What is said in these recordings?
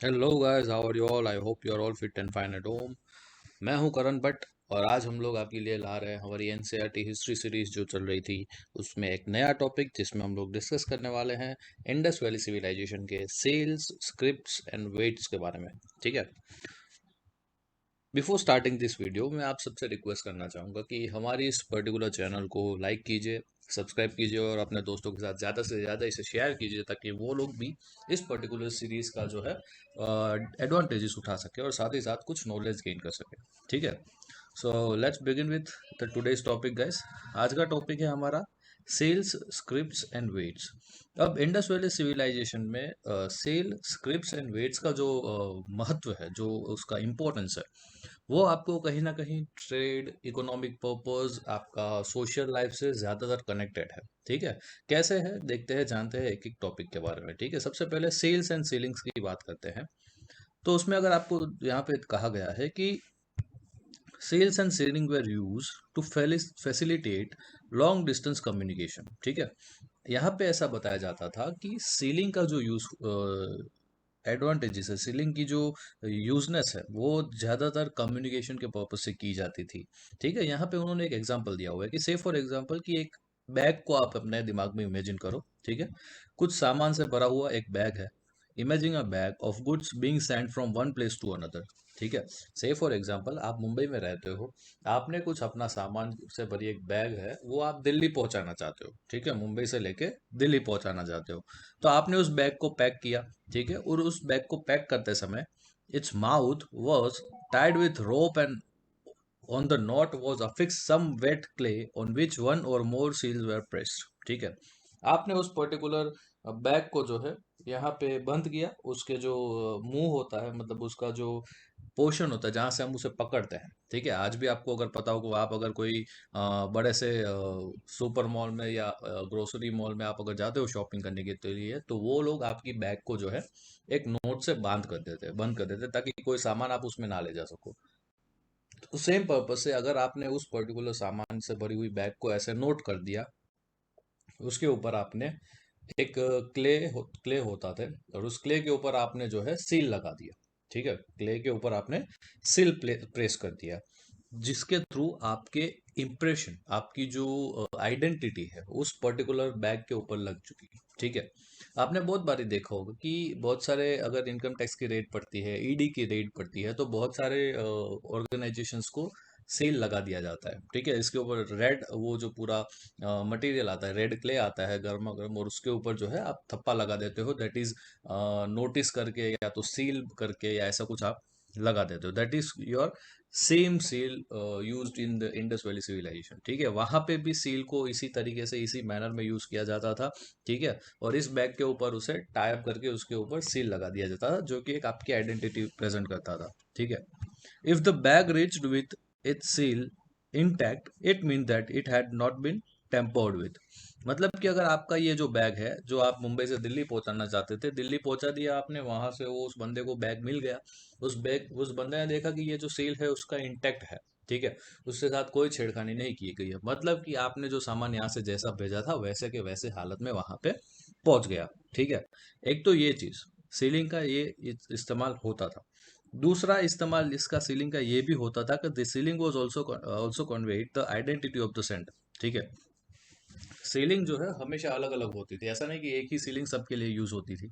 Hello guys, how are you all? I hope you are all fit and fine at home. मैं हूं करण भट्ट और आज हम लोग आपके लिए ला रहे हैं हमारी एनसीईआरटी हिस्ट्री सीरीज जो चल रही थी उसमें एक नया टॉपिक जिसमें हम लोग डिस्कस करने वाले हैं इंडस वैली सिविलाइजेशन के सेल्स, स्क्रिप्ट्स एंड वेट्स के बारे में। ठीक है। बिफोर स्टार्टिंग दिस वीडियो मैं आप सबसे रिक्वेस्ट करना चाहूँगा कि हमारी इस पर्टिकुलर चैनल को लाइक कीजिए, सब्सक्राइब कीजिए और अपने दोस्तों के साथ ज़्यादा से ज़्यादा इसे शेयर कीजिए ताकि वो लोग भी इस पर्टिकुलर सीरीज़ का जो है एडवांटेजेस उठा सके और साथ ही साथ कुछ नॉलेज गेन कर सके। ठीक है। So let's begin with the today's topic guys. आज का टॉपिक है हमारा सेल्स, स्क्रिप्ट्स एंड वेट्स। अब इंडस वैली सिविलाइजेशन में सेल, स्क्रिप्ट्स एंड वेट्स का जो महत्व है, जो उसका इम्पोर्टेंस है, वो आपको कहीं ना कहीं ट्रेड, इकोनॉमिक पर्पस, आपका सोशल लाइफ से ज़्यादातर कनेक्टेड है। ठीक है। कैसे है देखते हैं, जानते हैं एक एक टॉपिक के बारे में। ठीक है। सबसे पहले सेल्स एंड सेलिंग्स की बात करते हैं। तो उसमें अगर आपको यहाँ पे कहा गया है कि sales and selling were use to facilitate long distance communication. ठीक है। यहाँ पे ऐसा बताया जाता था कि सीलिंग का जो यूज एडवांटेजेस है, सीलिंग की जो यूजनेस है, वो ज़्यादातर कम्युनिकेशन के पर्पज से की जाती थी। ठीक है। यहाँ पे उन्होंने एक एग्जांपल दिया हुआ है कि से फॉर एग्जांपल कि एक बैग को आप अपने दिमाग में इमेजिन करो। ठीक है। कुछ सामान से भरा हुआ एक बैग है। Imagine a bag of goods being sent from one place to another. ठीक है। से फॉर एग्जांपल आप मुंबई में रहते हो, आपने कुछ अपना सामान से भरी एक बैग है, वो आप दिल्ली पहुंचाना चाहते हो। ठीक है। मुंबई से लेके दिल्ली पहुंचाना चाहते हो। तो आपने उस बैग को पैक किया। ठीक है। और उस बैग को पैक करते समय its mouth was tied with rope and on the knot was affixed some wet clay on which one or more seals were pressed। ठीक है। आपने उस पर्टिकुलर बैग को जो है यहाँ पे बंद किया। उसके जो मुंह होता है, मतलब उसका जो पोर्शन होता है जहाँ से हम उसे पकड़ते हैं। ठीक है। आज भी आपको अगर पता हो कि आप अगर कोई बड़े से सुपर मॉल में या ग्रोसरी मॉल में आप अगर जाते हो शॉपिंग करने के लिए, तो वो लोग आपकी बैग को जो है एक नोट से बांध कर देते हैं, बंद कर देते हैं, ताकि कोई सामान आप उसमें ना ले जा सको। तो सेम पर्पज से अगर आपने उस पर्टिकुलर सामान से भरी हुई बैग को ऐसे नोट कर दिया, उसके ऊपर आपने एक क्ले होता था और उस क्ले के ऊपर आपने जो है सील लगा दिया। ठीक है। क्ले के ऊपर आपने सील प्रेस कर दिया, जिसके थ्रू आपके इम्प्रेशन, आपकी जो आइडेंटिटी है उस पर्टिकुलर बैग के ऊपर लग चुकी है। ठीक है। आपने बहुत बारी देखा होगा कि बहुत सारे, अगर इनकम टैक्स की रेड पड़ती है, ईडी की रेड पड़ती है, तो बहुत सारे ऑर्गेनाइजेशंस को सेल लगा दिया जाता है। ठीक है। इसके ऊपर रेड, वो जो पूरा मटेरियल आता है, रेड क्ले आता है गर्मा गर्म, और उसके ऊपर जो है आप थप्पा लगा देते हो, दैट इज नोटिस करके या तो सील करके या ऐसा कुछ आप लगा देते हो। That is your same seal used in the Indus valley civilization. ठीक है। वहां पे भी सील को इसी तरीके से, इसी मैनर में यूज किया जाता था। ठीक है। और इस बैग के ऊपर उसे टाई अप करके उसके ऊपर सील लगा दिया जाता था, जो कि एक आपकी आइडेंटिटी प्रेजेंट करता था। ठीक है। If the bag reached with its seal intact, it means that it had not been tampered with। मतलब कि अगर आपका ये जो बैग है, जो आप मुंबई से दिल्ली पहुंचाना चाहते थे, दिल्ली पहुंचा दिया आपने, वहां से वो उस बंदे को बैग मिल गया। उस बंदे ने देखा कि ये जो सील है उसका इंटैक्ट है। ठीक है। उसके साथ कोई छेड़खानी नहीं की गई है, मतलब कि आपने जो सामान यहाँ से जैसा भेजा था वैसे के वैसे हालत में वहां पे पहुंच गया। ठीक है। एक तो ये चीज, सीलिंग का ये इस्तेमाल होता था। दूसरा इस्तेमाल इसका सीलिंग का ये भी होता था कि the ceiling was also conveyed the identity of the centre. ठीक है। सीलिंग जो है हमेशा अलग अलग होती थी, ऐसा नहीं कि एक ही सीलिंग सबके लिए यूज होती थी।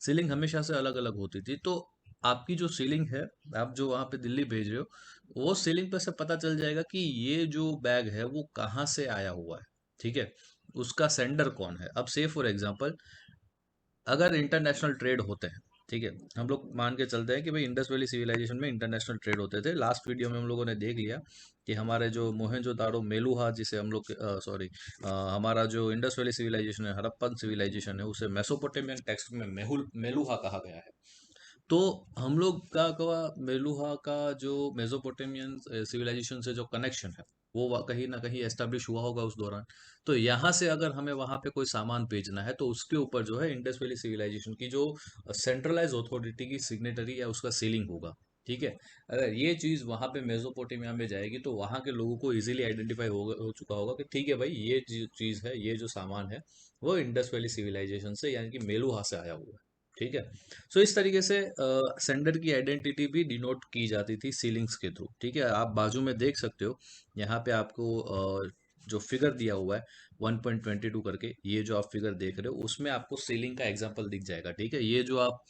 सीलिंग हमेशा से अलग अलग होती थी। तो आपकी जो सीलिंग है, आप जो वहाँ पे दिल्ली भेज रहे हो, वो सीलिंग पे से पता चल जाएगा कि ये जो बैग है वो कहाँ से आया हुआ है। ठीक है। उसका सेंडर कौन है। अब से फॉर एग्जांपल, अगर इंटरनेशनल ट्रेड होते हैं, ठीक है, हम लोग मान के चलते हैं कि भाई इंडस वैली सिविलाइजेशन में इंटरनेशनल ट्रेड होते थे। लास्ट वीडियो में हम लोगों ने देख लिया कि हमारे जो मोहनजोदाड़ो मेलुहा, जिसे हम लोग सॉरी, हमारा जो इंडस वैली सिविलाइजेशन है, हड़प्पन सिविलाइजेशन है, उसे मेसोपोटामियन टेक्स्ट में मेहुल मेलुहा कहा गया है। तो हम लोग का मेलुहा का जो मेसोपोटामियन सिविलाइजेशन से जो कनेक्शन है, वो कहीं ना कहीं एस्टेब्लिश हुआ होगा उस दौरान। तो यहाँ से अगर हमें वहाँ पे कोई सामान भेजना है, तो उसके ऊपर जो है इंडस वैली सिविलाइजेशन की जो सेंट्रलाइज अथॉरिटी की सिग्नेटरी या उसका सीलिंग होगा। ठीक है। अगर ये चीज़ वहाँ पे मेसोपोटामिया में जाएगी, तो वहाँ के लोगों को इजीली आइडेंटिफाई हो चुका होगा कि ठीक है भाई, ये चीज़ है, ये जो सामान है वो इंडस वैली सिविलाइजेशन से यानी कि मेलुहा से आया हुआ है। ठीक है। सो इस तरीके से सेंडर की आइडेंटिटी भी डिनोट की जाती थी सीलिंग्स के थ्रू। ठीक है, आप बाजू में देख सकते हो, यहाँ पे आपको जो फिगर दिया हुआ है 1.22 करके, ये जो आप फिगर देख रहे हो उसमें आपको सीलिंग का एग्जांपल दिख जाएगा। ठीक है, ये जो आप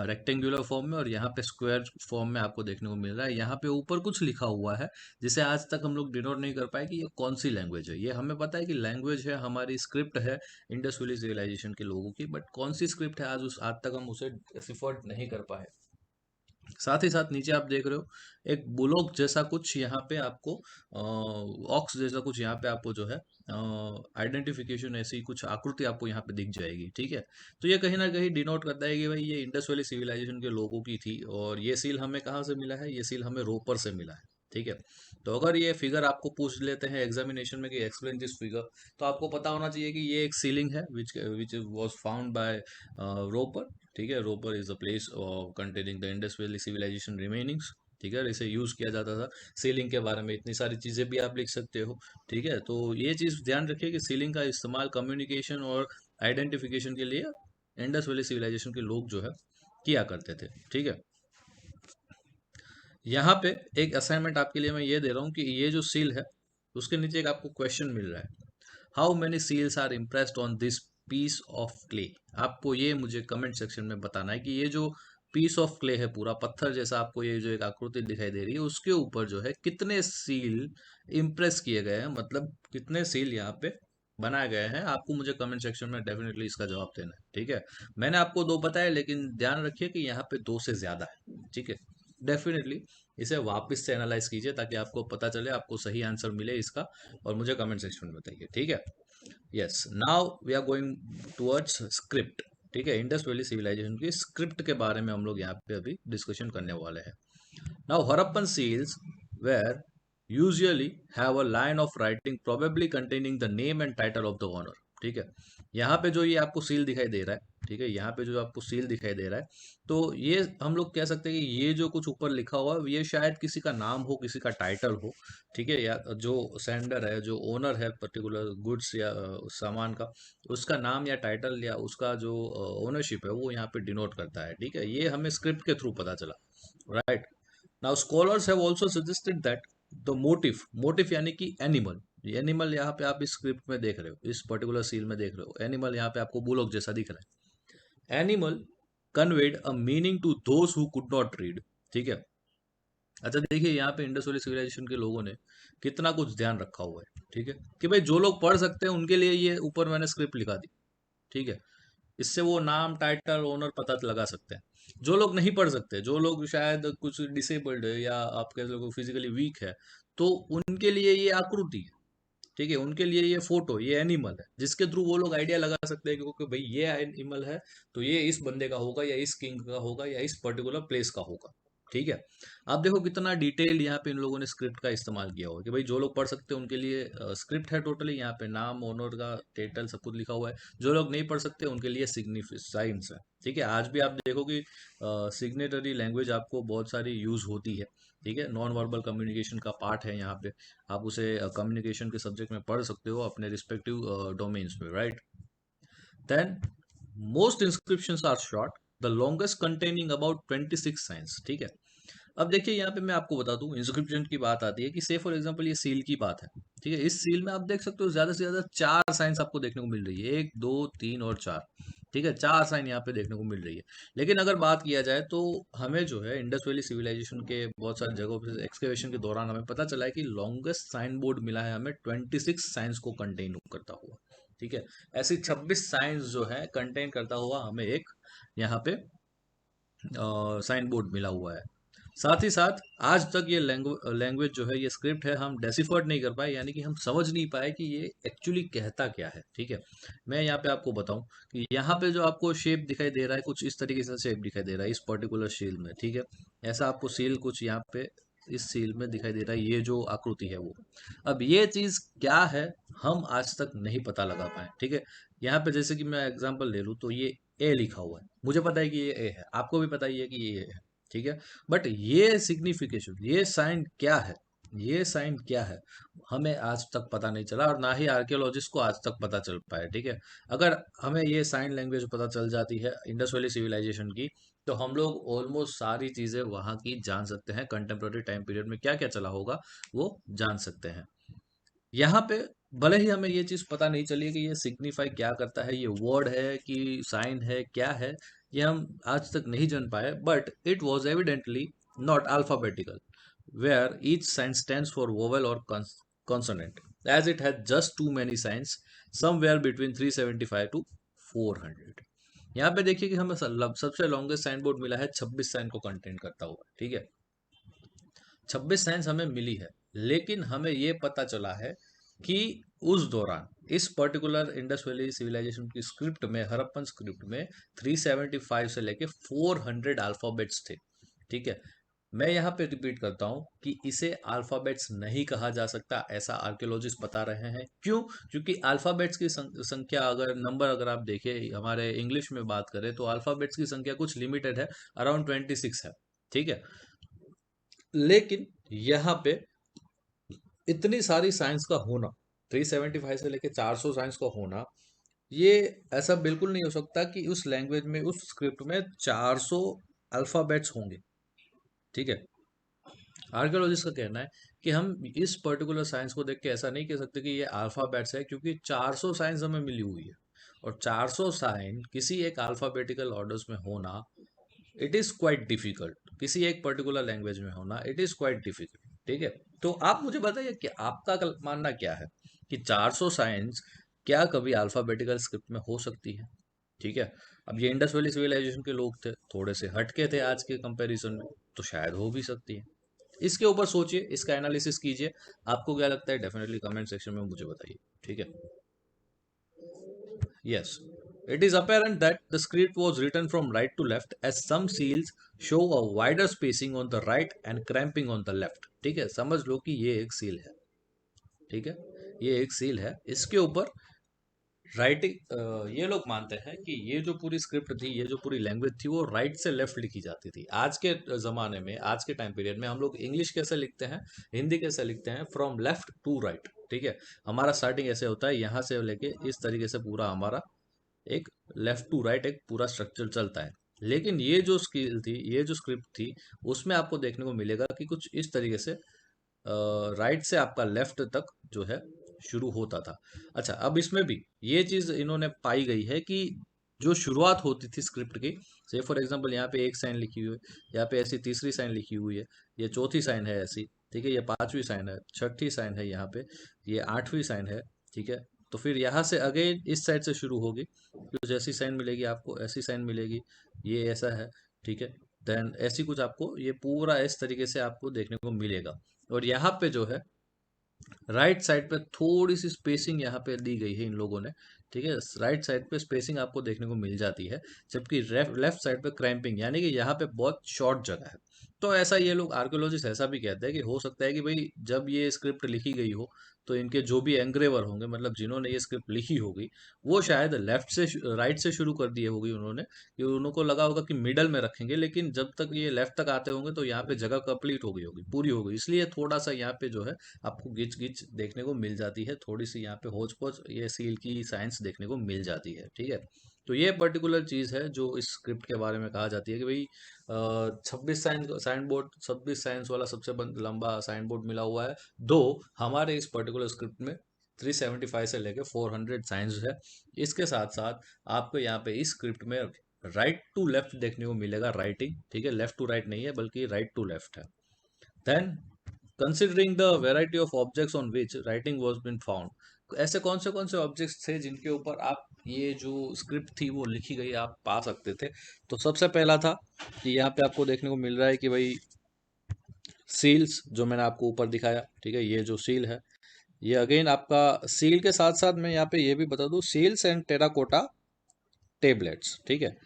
रेक्टेंगुलर फॉर्म में और यहाँ पे स्क्वायर फॉर्म में आपको देखने को मिल रहा है। यहाँ पे ऊपर कुछ लिखा हुआ है जिसे आज तक हम लोग डिनोट नहीं कर पाए कि ये कौन सी लैंग्वेज है। ये हमें पता है कि लैंग्वेज है, हमारी स्क्रिप्ट है इंडस वैली सिविलाइजेशन के लोगों की, बट कौन सी स्क्रिप्ट है आज तक हम उसे डिसिफर्ड नहीं कर पाए। साथ ही साथ नीचे आप देख रहे हो एक बुलोक जैसा कुछ यहाँ पे आपको, ऑक्स जैसा कुछ यहाँ पे आपको जो है आइडेंटिफिकेशन, ऐसी कुछ आकृति आपको यहाँ पे दिख जाएगी। ठीक है, तो ये कहीं ना कहीं डिनोट करता है कि भाई ये इंडस वैली सिविलाइजेशन के लोगों की थी। और ये सील हमें कहाँ से मिला है? ये सील हमें रोपर से मिला है। ठीक है, तो अगर ये फिगर आपको पूछ लेते हैं एग्जामिनेशन में कि एक्सप्लेन दिस फिगर, तो आपको पता होना चाहिए कि ये एक सीलिंग है which which was found by Ropar. ठीक है, Ropar is a place containing the Indus valley civilization remainings. ठीक है, इसे यूज किया जाता था। सीलिंग के बारे में इतनी सारी चीजें भी आप लिख सकते हो। ठीक है, तो ये चीज ध्यान रखिए कि सीलिंग का इस्तेमाल कम्युनिकेशन और आइडेंटिफिकेशन के लिए इंडस वैली सिविलाइजेशन के लोग जो है किया करते थे। ठीक है, यहाँ पे एक असाइनमेंट आपके लिए मैं ये दे रहा हूँ कि ये जो सील है उसके नीचे एक आपको क्वेश्चन मिल रहा है, how many seals are impressed on this piece of clay. आपको ये मुझे कमेंट सेक्शन में बताना है कि ये जो पीस ऑफ क्ले है, पूरा पत्थर जैसा आपको ये जो एक आकृति दिखाई दे रही है, उसके ऊपर जो है कितने सील इम्प्रेस किए गए हैं, मतलब कितने सील यहाँ पे बनाए गए हैं। आपको मुझे कमेंट सेक्शन में डेफिनेटली इसका जवाब देना है। ठीक है, मैंने आपको दो बताया, लेकिन ध्यान रखिए कि यहाँ पे दो से ज्यादा है। ठीक है, डेफिनेटली इसे वापस से एनालाइज कीजिए ताकि आपको पता चले, आपको सही आंसर मिले इसका, और मुझे कमेंट सेक्शन में बताइए। ठीक है, yes, now we are going towards script. ठीक है, इंडस वैली सिविलाइजेशन की स्क्रिप्ट के बारे में हम लोग यहाँ पे अभी डिस्कशन करने वाले हैं। Now Harappan seals were usually have a line of writing probably containing the name and title of the owner. ठीक है, यहाँ पे जो ये आपको सील दिखाई दे रहा है, ठीक है, यहाँ पे जो आपको सील दिखाई दे रहा है, तो ये हम लोग कह सकते हैं कि ये जो कुछ ऊपर लिखा हुआ है ये शायद किसी का नाम हो, किसी का टाइटल हो। ठीक है, या जो सेंडर है, जो ओनर है पर्टिकुलर गुड्स या सामान का, उसका नाम या टाइटल या उसका जो ओनरशिप है वो यहाँ पे डिनोट करता है। ठीक है, ये हमें स्क्रिप्ट के थ्रू पता चला। Right, now scholars have also suggested that the motif यानी कि एनिमल, ये एनिमल यहाँ पे आप इस स्क्रिप्ट में देख रहे हो, इस पर्टिकुलर सील में देख रहे हो, एनिमल यहाँ पे आपको बुलोक जैसा दिख रहा है। Animal conveyed a meaning to those who could not read. ठीक है, अच्छा देखिए यहाँ पे इंडस वैली सिविलाइजेशन के लोगों ने कितना कुछ ध्यान रखा हुआ है। ठीक है, कि भाई जो लोग पढ़ सकते हैं उनके लिए ये ऊपर मैंने स्क्रिप्ट लिखा दी। ठीक है, इससे वो नाम टाइटल ओनर पता लगा सकते हैं। जो लोग नहीं पढ़ सकते, जो लोग शायद कुछ डिसेबल्ड है या आप कह लो फिजिकली वीक है, तो उनके लिए ये आकृति है। ठीक है, उनके लिए ये फोटो, ये एनिमल है जिसके थ्रू वो लोग आइडिया लगा सकते हैं कि भाई ये एनिमल है तो ये इस बंदे का होगा या इस किंग का होगा या इस पर्टिकुलर प्लेस का होगा। ठीक है, आप देखो कितना डिटेल यहाँ पे इन लोगों ने स्क्रिप्ट का इस्तेमाल किया हुआ है कि भाई जो लोग पढ़ सकते हैं उनके लिए स्क्रिप्ट है टोटली, यहाँ पे नाम ओनर का टाइटल सब कुछ लिखा हुआ है। जो लोग नहीं पढ़ सकते उनके लिए सिग्निफिकेंस है। ठीक है, आज भी आप देखो कि सिग्नेटरी लैंग्वेज आपको बहुत सारी यूज होती है। ठीक है, नॉन वर्बल कम्युनिकेशन का पार्ट है यहाँ पे, आप उसे कम्युनिकेशन के सब्जेक्ट में पढ़ सकते हो अपने रिस्पेक्टिव डोमेन्स में। Right, then most inscriptions are short, the longest containing about 26 signs. ठीक है, अब देखिए यहाँ पे मैं आपको बता दूं, इंस्क्रिप्शन की बात आती है कि से फॉर एग्जांपल ये सील की बात है। ठीक है, इस सील में आप देख सकते हो ज्यादा से ज्यादा 4 साइंस आपको देखने को मिल रही है, 1 2 3 और 4। ठीक है, 4 साइन यहाँ पे देखने को मिल रही है। लेकिन अगर बात किया जाए तो हमें जो है इंडस वैली सिविलाइजेशन के बहुत सारी जगहों पर एक्सकेवेशन के दौरान हमें पता चला है कि लॉन्गेस्ट साइन बोर्ड मिला है हमें 26 साइंस को कंटेन करता हुआ। ठीक है, ऐसी 26 साइंस जो है कंटेन करता हुआ हमें एक यहाँ पे साइन बोर्ड मिला हुआ है। साथ ही साथ आज तक ये लैंग्वेज जो है, ये स्क्रिप्ट है, हम डेसिफर्ड नहीं कर पाए, यानी कि हम समझ नहीं पाए कि ये एक्चुअली कहता क्या है। ठीक है, मैं यहाँ पे आपको बताऊं कि यहाँ पे जो आपको शेप दिखाई दे रहा है कुछ इस तरीके से शेप दिखाई दे रहा है इस पर्टिकुलर सील में। ठीक है, ऐसा आपको सील कुछ यहाँ पे इस सील में दिखाई दे रहा है, ये जो आकृति है वो। अब ये चीज क्या है हम आज तक नहीं पता लगा पाए। ठीक है, यहाँ पे जैसे कि मैं एग्जांपल ले लूँ तो ये ए लिखा हुआ है, मुझे पता है कि ये ए है, आपको भी पता ही है कि ये ए है। ठीक है, बट ये सिग्निफिकेशन, ये साइन क्या है, ये साइन क्या है हमें आज तक पता नहीं चला, और ना ही आर्कियोलॉजिस्ट को आज तक पता चल पाया। ठीक है, अगर हमें ये साइन लैंग्वेज पता चल जाती है इंडस वैली सिविलाइजेशन की, तो हम लोग ऑलमोस्ट सारी चीजें वहाँ की जान सकते हैं। कंटेम्प्रेरी टाइम पीरियड में क्या क्या चला होगा वो जान सकते हैं। यहाँ पे भले ही हमें ये चीज पता नहीं चली कि ये सिग्निफाई क्या करता है, ये वर्ड है कि साइन है, क्या है, ये हम आज तक नहीं जान पाए, but it was evidently not alphabetical where each sign stands for vowel or consonant, as it has just too many signs, somewhere between 375 to 400। यहाँ पे देखिए कि हमें सबसे लॉन्गेस्ट साइन बोर्ड मिला है 26 साइन को कंटेंट करता हुआ। ठीक है, 26 साइंस हमें मिली है, लेकिन हमें ये पता चला है कि उस दौरान इस पर्टिकुलर इंडस वैली सिविलाइजेशन की स्क्रिप्ट में, हड़प्पन स्क्रिप्ट में 375 से लेके 400 अल्फाबेट्स थे। ठीक है, मैं यहाँ पे रिपीट करता हूँ कि इसे अल्फाबेट्स नहीं कहा जा सकता, ऐसा आर्कियोलॉजिस्ट बता रहे हैं। क्यों? क्योंकि अल्फाबेट्स की संख्या, अगर नंबर अगर आप देखें हमारे इंग्लिश में बात करें, तो अल्फाबेट्स की संख्या कुछ लिमिटेड है, अराउंड 26 है। ठीक है, लेकिन यहाँ पे इतनी सारी साइंस का होना, 375 से लेके 400 साइंस का होना, ये ऐसा बिल्कुल नहीं हो सकता कि उस लैंग्वेज में, उस स्क्रिप्ट में 400 अल्फाबेट्स होंगे। ठीक है, आर्कियोलॉजिस्ट का कहना है कि हम इस पर्टिकुलर साइंस को देख के ऐसा नहीं कह सकते कि ये अल्फाबेट्स है, क्योंकि 400 साइंस हमें मिली हुई है, और 400 साइन किसी एक अल्फाबेटिकल ऑर्डर्स में होना, इट इज क्वाइट डिफिकल्ट। किसी एक पर्टिकुलर लैंग्वेज में होना, इट इज क्वाइट डिफिकल्ट। ठीक है, तो आप मुझे बताइए कि आपका मानना क्या है कि 400 साइंस क्या कभी अल्फाबेटिकल स्क्रिप्ट में हो सकती है? ठीक है, अब ये इंडस वैली सिविलाइजेशन के लोग थे, थोड़े से हटके थे आज के कंपैरिजन में, तो शायद हो भी सकती है। इसके ऊपर सोचिए, इसका एनालिसिस कीजिए, आपको क्या लगता है डेफिनेटली कमेंट सेक्शन में मुझे बताइए। ठीक है, yes, it is apparent that the script was written from right to left, as some seals show a wider spacing on the right and cramping on the left। ठीक है, समझ लो कि ये एक सील है। ठीक है, ये एक सील है, इसके ऊपर राइटिंग, ये लोग मानते हैं कि ये जो पूरी स्क्रिप्ट थी, ये जो पूरी लैंग्वेज थी, वो राइट से लेफ्ट लिखी जाती थी। आज के ज़माने में, आज के टाइम पीरियड में हम लोग इंग्लिश कैसे लिखते हैं, हिंदी कैसे लिखते हैं, फ्रॉम लेफ्ट टू राइट। ठीक है, हमारा स्टार्टिंग ऐसे होता है, यहाँ से लेके इस तरीके से पूरा हमारा एक लेफ्ट टू राइट एक पूरा स्ट्रक्चर चलता है। लेकिन ये जो स्किल थी, ये जो स्क्रिप्ट थी, उसमें आपको देखने को मिलेगा कि कुछ इस तरीके से राइट से आपका लेफ्ट तक जो है शुरू होता था। अच्छा, अब इसमें भी ये चीज इन्होंने पाई गई है कि जो शुरुआत होती थी स्क्रिप्ट की, से फॉर एग्जांपल यहाँ पे एक साइन लिखी हुई है, यहाँ पे ऐसी तीसरी साइन लिखी हुई है, ये चौथी साइन है ऐसी। ठीक है, ये पांचवी साइन है, छठी साइन है यहाँ पे, ये आठवीं साइन है। ठीक है, तो फिर यहाँ से अगेन इस साइड से शुरू होगी, तो जैसी साइन मिलेगी आपको ऐसी साइन मिलेगी, ये ऐसा है। ठीक है, देन ऐसी कुछ आपको ये पूरा इस तरीके से आपको देखने को मिलेगा। और यहाँ पे जो है राइट साइड पे थोड़ी सी स्पेसिंग यहाँ पे दी गई है इन लोगों ने। ठीक है, राइट साइड पे स्पेसिंग आपको देखने को मिल जाती है, जबकि लेफ्ट साइड पे क्रैम्पिंग, यानी कि यहाँ पे बहुत शॉर्ट जगह है। तो ऐसा ये लोग आर्कियोलॉजिस्ट ऐसा भी कहते हैं कि हो सकता है कि भाई जब ये स्क्रिप्ट लिखी गई हो, तो इनके जो भी एंग्रेवर होंगे, मतलब जिन्होंने ये स्क्रिप्ट लिखी होगी, वो शायद लेफ्ट से राइट से शुरू कर दिए होगी उन्होंने, कि उनको लगा होगा कि मिडल में रखेंगे, लेकिन जब तक ये लेफ्ट तक आते होंगे तो यहाँ पे जगह कंप्लीट हो गई होगी, पूरी हो गई, इसलिए थोड़ा सा यहाँ पे जो है आपको गिच गिच देखने को मिल जाती है, थोड़ी सी यहाँ पे होच पोच ये सील की साइंस देखने को मिल जाती है। ठीक है, तो ये पर्टिकुलर चीज है जो इस स्क्रिप्ट के बारे में कहा जाती है कि भाई 26 साइन वाला सबसे लंबा साइन बोर्ड मिला हुआ है। दो हमारे इस पर्टिकुलर स्क्रिप्ट में 375 से लेके 400 साइंस है। इसके साथ साथ आपको यहाँ पे इस स्क्रिप्ट में राइट टू लेफ्ट देखने को मिलेगा, राइटिंग। ठीक है, लेफ्ट टू राइट नहीं है, बल्कि राइट टू लेफ्ट है। Then considering the variety of objects on which writing was been found, ऐसे कौन से ऑब्जेक्ट्स थे जिनके ऊपर आप ये जो स्क्रिप्ट थी वो लिखी गई आप पा सकते थे? तो सबसे पहला था कि यहाँ पे आपको देखने को मिल रहा है कि भाई सील्स, जो मैंने आपको ऊपर दिखाया। ठीक है, ये जो सील है, ये अगेन आपका सील के साथ साथ मैं यहाँ पे ये भी बता दूं, सील्स एंड टेराकोटा टेबलेट्स। ठीक है,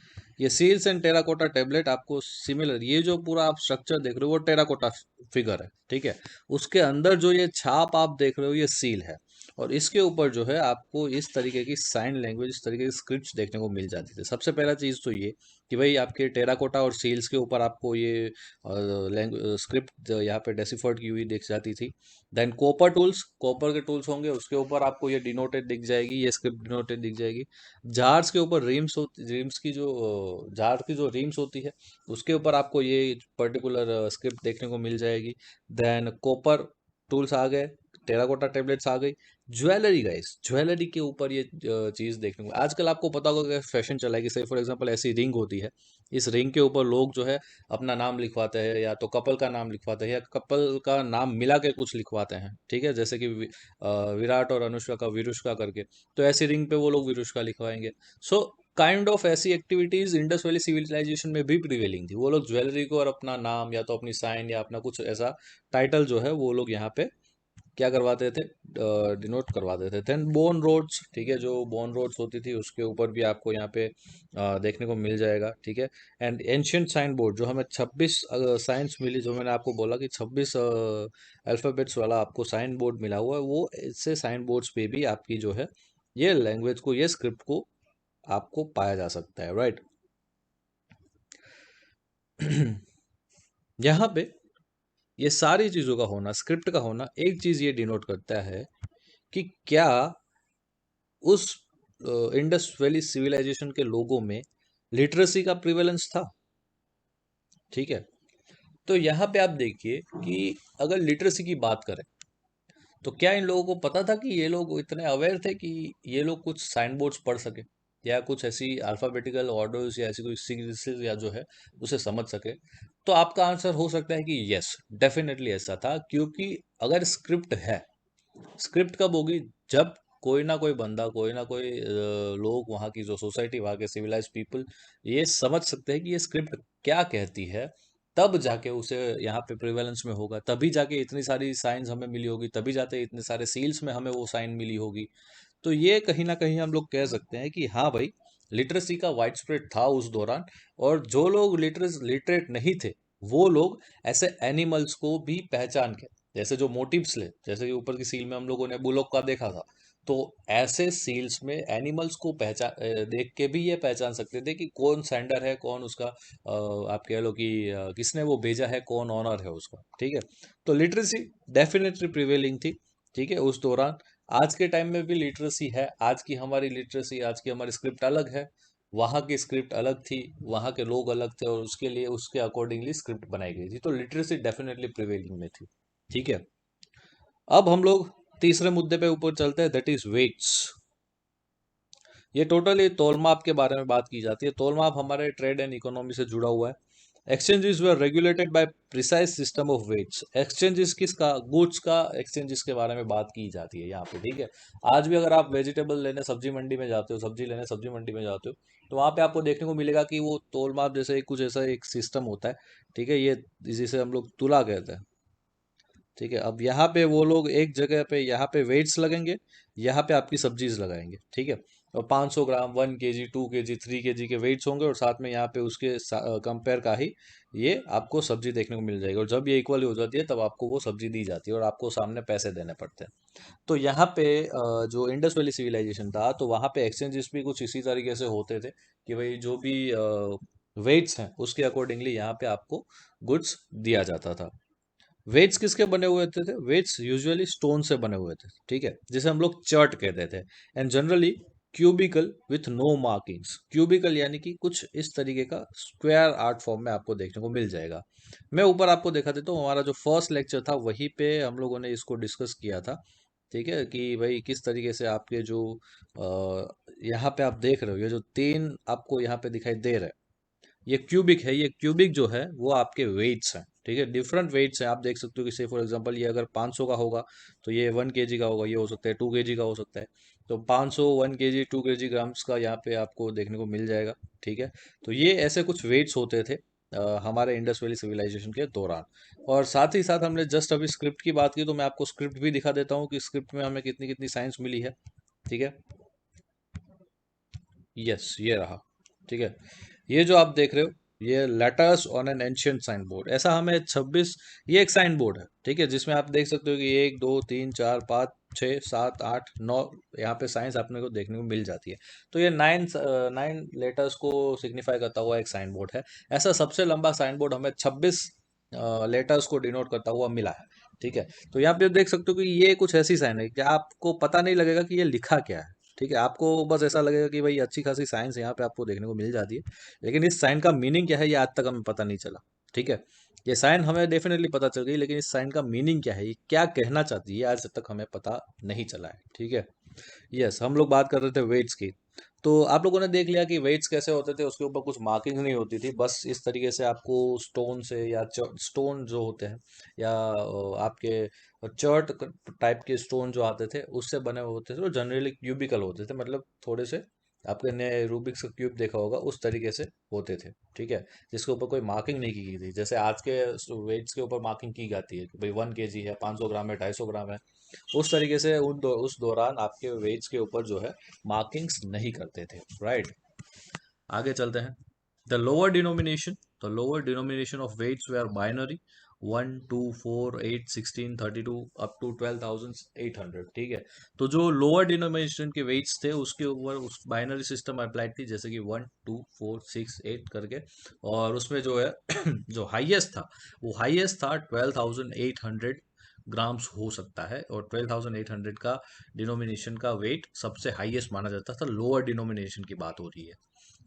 ये सील्स एंड टेराकोटा टेबलेट आपको सिमिलर, ये जो पूरा आप स्ट्रक्चर देख रहे हो वो टेराकोटा फिगर है। ठीक है, उसके अंदर जो ये छाप आप देख रहे हो ये सील है, और इसके ऊपर जो है आपको इस तरीके की साइन लैंग्वेज, इस तरीके की स्क्रिप्ट्स देखने को मिल जाती थी। सबसे पहला चीज़ तो ये कि भाई आपके टेराकोटा और सील्स के ऊपर आपको ये स्क्रिप्ट यहाँ पे डेसिफर्ड की हुई दिख जाती थी। देन कॉपर टूल्स, कॉपर के टूल्स होंगे, उसके ऊपर आपको ये डिनोटेड दिख जाएगी, ये स्क्रिप्ट डिनोटेड दिख जाएगी। जार्स के ऊपर रिम्स की जो जार की जो रिम्स होती है, उसके ऊपर आपको ये पर्टिकुलर स्क्रिप्ट देखने को मिल जाएगी। देन कॉपर टूल्स आ गए, टेराकोटा टेबलेट्स आ गई। ज्वेलरी गाइस, ज्वेलरी के ऊपर ये चीज़ देखने को आजकल आपको पता होगा कि फैशन चला है कि सही फॉर एग्जांपल ऐसी रिंग होती है, इस रिंग के ऊपर लोग जो है अपना नाम लिखवाते हैं, या तो कपल का नाम लिखवाते हैं या कपल का नाम मिला के कुछ लिखवाते हैं, ठीक है, जैसे कि विराट और अनुष्का का विरुष्का करके, तो ऐसी रिंग पे वो लोग विरुष्का लिखवाएंगे। सो काइंड ऑफ ऐसी एक्टिविटीज इंडस वैली सिविलाइजेशन में भी प्रिवेलिंग थी। वो लोग ज्वेलरी को और अपना नाम या तो अपनी साइन या अपना कुछ ऐसा टाइटल जो है वो लोग यहाँ पे क्या करवाते थे, डिनोट करवाते थे। देन बोन रोड्स, ठीक है, जो बोन रोड्स होती थी उसके ऊपर भी आपको यहाँ पे देखने को मिल जाएगा, ठीक है। एंड एंशियंट साइन बोर्ड, जो हमें 26 साइंस मिली, जो मैंने आपको बोला कि 26 अल्फ़ाबेट्स वाला आपको साइन बोर्ड मिला हुआ है, वो इससे साइन बोर्ड्स पे भी आपकी जो है ये लैंग्वेज को, ये स्क्रिप्ट को आपको पाया जा सकता है, राइट। यहाँ पे ये सारी चीज़ों का होना, स्क्रिप्ट का होना, एक चीज़ ये डिनोट करता है कि क्या उस इंडस वैली सिविलाइजेशन के लोगों में लिटरेसी का प्रिवेलेंस था, ठीक है। तो यहाँ पे आप देखिए कि अगर लिटरेसी की बात करें तो क्या इन लोगों को पता था कि ये लोग इतने अवेयर थे कि ये लोग कुछ साइन बोर्ड्स पढ़ सके, या कुछ ऐसी अल्फाबेटिकल ऑर्डर्स या ऐसी कोई सीक्वेंसेस या जो है उसे समझ सके? तो आपका आंसर हो सकता है कि यस, डेफिनेटली ऐसा था, क्योंकि अगर स्क्रिप्ट है, स्क्रिप्ट कब होगी, जब कोई ना कोई बंदा, कोई ना कोई लोग, वहाँ की जो सोसाइटी, वहाँ के सिविलाइज पीपल ये समझ सकते हैं कि ये स्क्रिप्ट क्या कहती है, तब जाके उसे यहाँ पे प्रिवेलेंस में होगा, तभी जाके इतनी सारी साइंस हमें मिली होगी, तभी जाके इतने सारे सील्स में हमें वो साइन मिली होगी। तो ये कहीं ना कहीं हम लोग कह सकते हैं कि हाँ भाई, लिटरेसी का वाइड स्प्रेड था उस दौरान। और जो लोग लिटरेट नहीं थे, वो लोग ऐसे एनिमल्स को भी पहचान के, जैसे जो मोटिव्स ले, जैसे कि ऊपर की सील में हम लोगों ने बुलोक का देखा था, तो ऐसे सील्स में एनिमल्स को देख के भी ये पहचान सकते थे कि कौन सेंडर है, कौन उसका आप कह लो कि किसने वो भेजा है, कौन ऑनर है उसका, ठीक है। तो लिटरेसी डेफिनेटली प्रिवेलिंग थी, ठीक है, उस दौरान। आज के टाइम में भी लिटरेसी है, आज की हमारी लिटरेसी, आज की हमारी स्क्रिप्ट अलग है, वहाँ की स्क्रिप्ट अलग थी, वहाँ के लोग अलग थे, और उसके लिए उसके अकॉर्डिंगली स्क्रिप्ट बनाई गई थी। तो लिटरेसी डेफिनेटली प्रिवेलिंग में थी, ठीक है। अब हम लोग तीसरे मुद्दे पे ऊपर चलते हैं, दैट इज वेट्स। ये टोटली तोलमाप के बारे में बात की जाती है। तोलमाप हमारे ट्रेड एंड इकोनॉमी से जुड़ा हुआ है। Exchanges were regulated by precise system of weights. Exchanges किसका, गुड्स का एक्सचेंजेस के बारे में बात की जाती है यहाँ पे, ठीक है। आज भी अगर आप वेजिटेबल लेने सब्जी मंडी में जाते हो, सब्जी लेने सब्जी मंडी में जाते हो, तो वहाँ पे आपको देखने को मिलेगा कि वो तोलमाप जैसे कुछ ऐसा एक सिस्टम होता है, ठीक है, ये जिसे हम लोग तुला कहते हैं, ठीक है। अब यहाँ पे वो लोग एक जगह पे, यहाँ पे वेट्स लगेंगे, यहाँ पे आपकी सब्जीज लगाएंगे, ठीक है। और 500 ग्राम, 1 kg, 2 kg, 3 kg के वेट्स होंगे, और साथ में यहाँ पे उसके कंपेयर का ही ये आपको सब्जी देखने को मिल जाएगी। और जब ये इक्वल हो जाती है तब आपको वो सब्जी दी जाती है, और आपको सामने पैसे देने पड़ते हैं। तो यहाँ पे जो इंडस वैली सिविलाइजेशन था, तो वहाँ पे एक्सचेंजेस भी कुछ इसी तरीके से होते थे कि भाई जो भी वेट्स हैं उसके अकॉर्डिंगली यहाँ पे आपको गुड्स दिया जाता था। वेट्स किसके बने हुए थे? वेट्स यूजुअली स्टोन से बने हुए थे, ठीक है, जिसे हम लोग चर्ट कहते थे। And generally cubical with no markings. Cubical यानी कि कुछ इस तरीके का स्क्वायर आर्ट फॉर्म में आपको देखने को मिल जाएगा। मैं ऊपर आपको दिखा देता हूँ, हमारा जो फर्स्ट लेक्चर था वहीं पे हम लोगों ने इसको डिस्कस किया था, ठीक है, कि भाई किस तरीके से आपके जो यहाँ पे आप देख रहे हो, ये जो तीन आपको यहाँ पे दिखाई दे रहा है, ये क्यूबिक है। ये क्यूबिक जो है वो आपके वेट्स हैं, ठीक है, डिफरेंट वेट्स हैं। आप देख सकते हो कि से फॉर एग्जांपल ये अगर 500 का होगा तो ये 1 kg का होगा, ये हो सकता है 2 kg का हो सकता है। तो 500, 1 kg, 2 kg ग्राम्स का यहाँ पे आपको देखने को मिल जाएगा, ठीक है। तो ये ऐसे कुछ वेट्स होते थे हमारे इंडस वैली सिविलाइजेशन के दौरान। और साथ ही साथ हमने जस्ट अभी स्क्रिप्ट की बात की, तो मैं आपको स्क्रिप्ट भी दिखा देता हूँ कि स्क्रिप्ट में हमें कितनी कितनी साइंस मिली है, ठीक है। यस, ये रहा, ठीक है। ये जो आप देख रहे हो, ये letters on an ancient sign board, ऐसा हमें 26, ये एक साइन बोर्ड है, ठीक है, जिसमें आप देख सकते हो कि 1 2 3 4 5 छः सात आठ नौ, यहाँ पे साइंस अपने को देखने को मिल जाती है। तो ये नाइन लेटर्स को सिग्निफाई करता हुआ एक साइन बोर्ड है। ऐसा सबसे लंबा साइन बोर्ड हमें 26 लेटर्स को डिनोट करता हुआ मिला है। ठीक है, तो यहाँ पे आप देख सकते हो कि ये कुछ ऐसी साइन है कि आपको पता नहीं लगेगा कि ये लिखा क्या है। ठीक है, आपको बस ऐसा लगेगा कि भाई अच्छी खासी साइंस यहाँ पे आपको देखने को मिल जाती है, लेकिन इस साइन का मीनिंग क्या है ये आज तक हमें पता नहीं चला। ठीक है, ये साइन हमें डेफिनेटली पता चल गई, लेकिन इस साइन का मीनिंग क्या है, ये क्या कहना चाहती है, ये आज तक हमें पता नहीं चला है। ठीक है, यस, हम लोग बात कर रहे थे वेट्स की। तो आप लोगों ने देख लिया कि वेट्स कैसे होते थे, उसके ऊपर कुछ मार्किंग नहीं होती थी, बस इस तरीके से आपको स्टोन से या स्टोन जो होते हैं या आपके चर्ट टाइप के स्टोन जो आते थे उससे बने हुए होते थे, तो जनरली क्यूबिकल होते थे, मतलब थोड़े से आपने ने रूबिक्स का क्यूब देखा होगा उस तरीके से होते थे। ठीक है, जिसके ऊपर कोई मार्किंग नहीं की गई थी, जैसे आज के वेट्स के ऊपर मार्किंग की जाती है कि भाई 1 kg है, 500 ग्राम है, 250 ग्राम है। उस तरीके से उस दौरान आपके वेट्स के ऊपर जो है मार्किंग्स नहीं करते थे। राइट, आगे चलते हैं। The lower denomination of weights they are binary, 1 2 4 8 16 32 up to 12,800। ठीक है, तो जो लोअर डिनोमिनेशन के वेट्स थे उसके ऊपर उस बाइनरी सिस्टम अप्लाइड थी, जैसे कि 1 2 4 6 8 करके। और उसमें जो है जो हाईएस्ट था वो हाईएस्ट था 12,800 ग्राम्स हो सकता है, और 12,800 का डिनोमिनेशन का वेट सबसे हाईएस्ट माना जाता था। लोअर डिनोमिनेशन की बात हो रही है,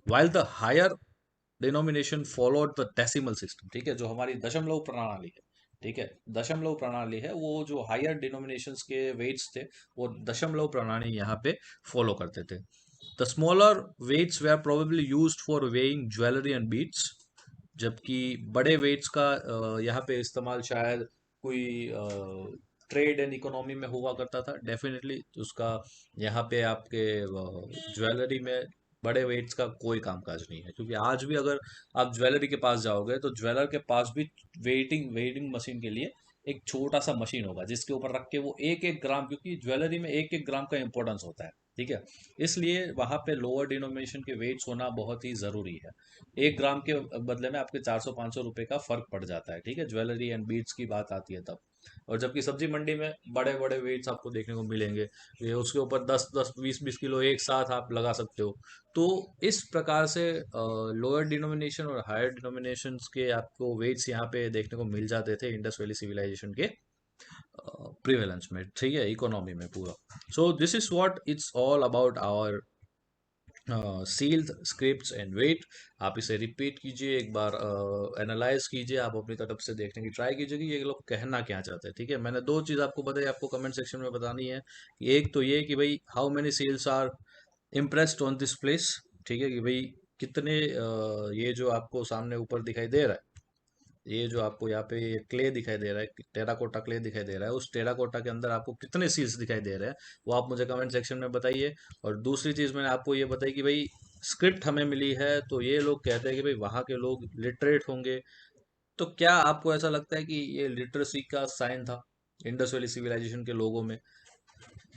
while the higher denomination followed the decimal system। ठीक है, जो हमारी दशमलव प्रणाली है, ठीक है, दशमलव प्रणाली है, वो जो हायर डिनोमिनेशंस के वेट्स थे वो दशमलव प्रणाली यहाँ पे फॉलो करते थे। The smaller weights they are probably used for weighing jewellery and beads, जबकि बड़े वेट्स का यहाँ पे इस्तेमाल शायद कोई ट्रेड एंड इकोनॉमी में हुआ करता था। डेफिनेटली उसका यहाँ पे आपके ज्वेलरी में बड़े वेट्स का कोई कामकाज नहीं है, क्योंकि आज भी अगर आप ज्वेलरी के पास जाओगे तो ज्वेलर के पास भी वेटिंग मशीन के लिए एक छोटा सा मशीन होगा जिसके ऊपर रख के वो एक एक ग्राम, क्योंकि ज्वेलरी में एक एक ग्राम का इंपॉर्टेंस होता है। ठीक है, इसलिए वहां पे लोअर डिनोमिनेशन के वेट्स होना बहुत ही जरूरी है। 1 ग्राम के बदले में आपके 400 500 रुपए का फर्क पड़ जाता है। ठीक है, ज्वेलरी एंड बीट्स की बात आती है तब। और जबकि सब्जी मंडी में बड़े बड़े वेट्स आपको देखने को मिलेंगे, ये उसके ऊपर 10 10 20 20 किलो एक साथ आप लगा सकते हो। तो इस प्रकार से लोअर डिनोमिनेशन और हायर डिनोमिनेशन के आपको वेट्स यहाँ पे देखने को मिल जाते थे इंडस वैली सिविलाइजेशन के प्रिवेलेंस में। ठीक है, इकोनॉमी में पूरा। So this is what it's all about our sealed scripts and weight. आप इसे रिपीट कीजिए एक बार, एनालाइज कीजिए, आप अपनी तरफ से देखने की ट्राई कीजिए कि ये लोग कहना क्या चाहते हैं। ठीक है, मैंने दो चीज़ आपको बताई, आपको कमेंट सेक्शन में बतानी है कि एक तो ये कि भाई how many seals are impressed on this place. ठीक है, कि भाई कितने ये जो आपको सामने ऊपर दिखाई दे रहा है, ये जो आपको यहाँ पे ये क्ले दिखाई दे रहा है, टेराकोटा क्ले दिखाई दे रहा है, उस टेराकोटा के अंदर आपको कितने सील्स दिखाई दे रहे हैं वो आप मुझे कमेंट सेक्शन में बताइए। और दूसरी चीज मैंने आपको ये बताई कि भाई स्क्रिप्ट हमें मिली है, तो ये लोग कहते हैं कि भाई वहाँ के लोग लिटरेट होंगे। तो क्या आपको ऐसा लगता है कि ये लिटरेसी का साइन था इंडस वैली सिविलाइजेशन के लोगों में,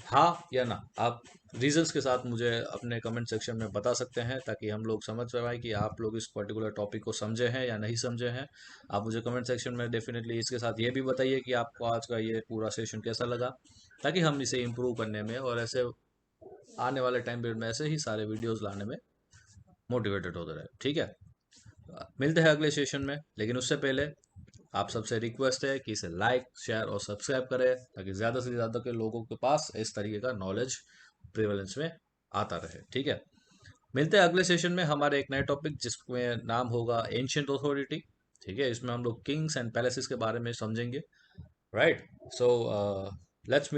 हाँ या ना? आप रीजंस के साथ मुझे अपने कमेंट सेक्शन में बता सकते हैं, ताकि हम लोग समझ पाए कि आप लोग इस पर्टिकुलर टॉपिक को समझे हैं या नहीं समझे हैं। आप मुझे कमेंट सेक्शन में डेफिनेटली इसके साथ ये भी बताइए कि आपको आज का ये पूरा सेशन कैसा लगा, ताकि हम इसे इम्प्रूव करने में और ऐसे आने वाले टाइम पीरियड में ऐसे ही सारे वीडियोस लाने में मोटिवेटेड होते रहे। ठीक है, मिलते हैं अगले सेशन में, लेकिन उससे पहले आप सबसे रिक्वेस्ट है कि इसे लाइक शेयर और सब्सक्राइब करें, ताकि ज़्यादा से ज़्यादा के लोगों के पास इस तरीके का नॉलेज प्रिवलेंस में आता रहे। ठीक है, मिलते हैं अगले सेशन में हमारे एक नए टॉपिक जिसमें नाम होगा एंशियंट अथॉरिटी। ठीक है, इसमें हम लोग किंग्स एंड पैलेसेस के बारे में समझेंगे। Right, so let's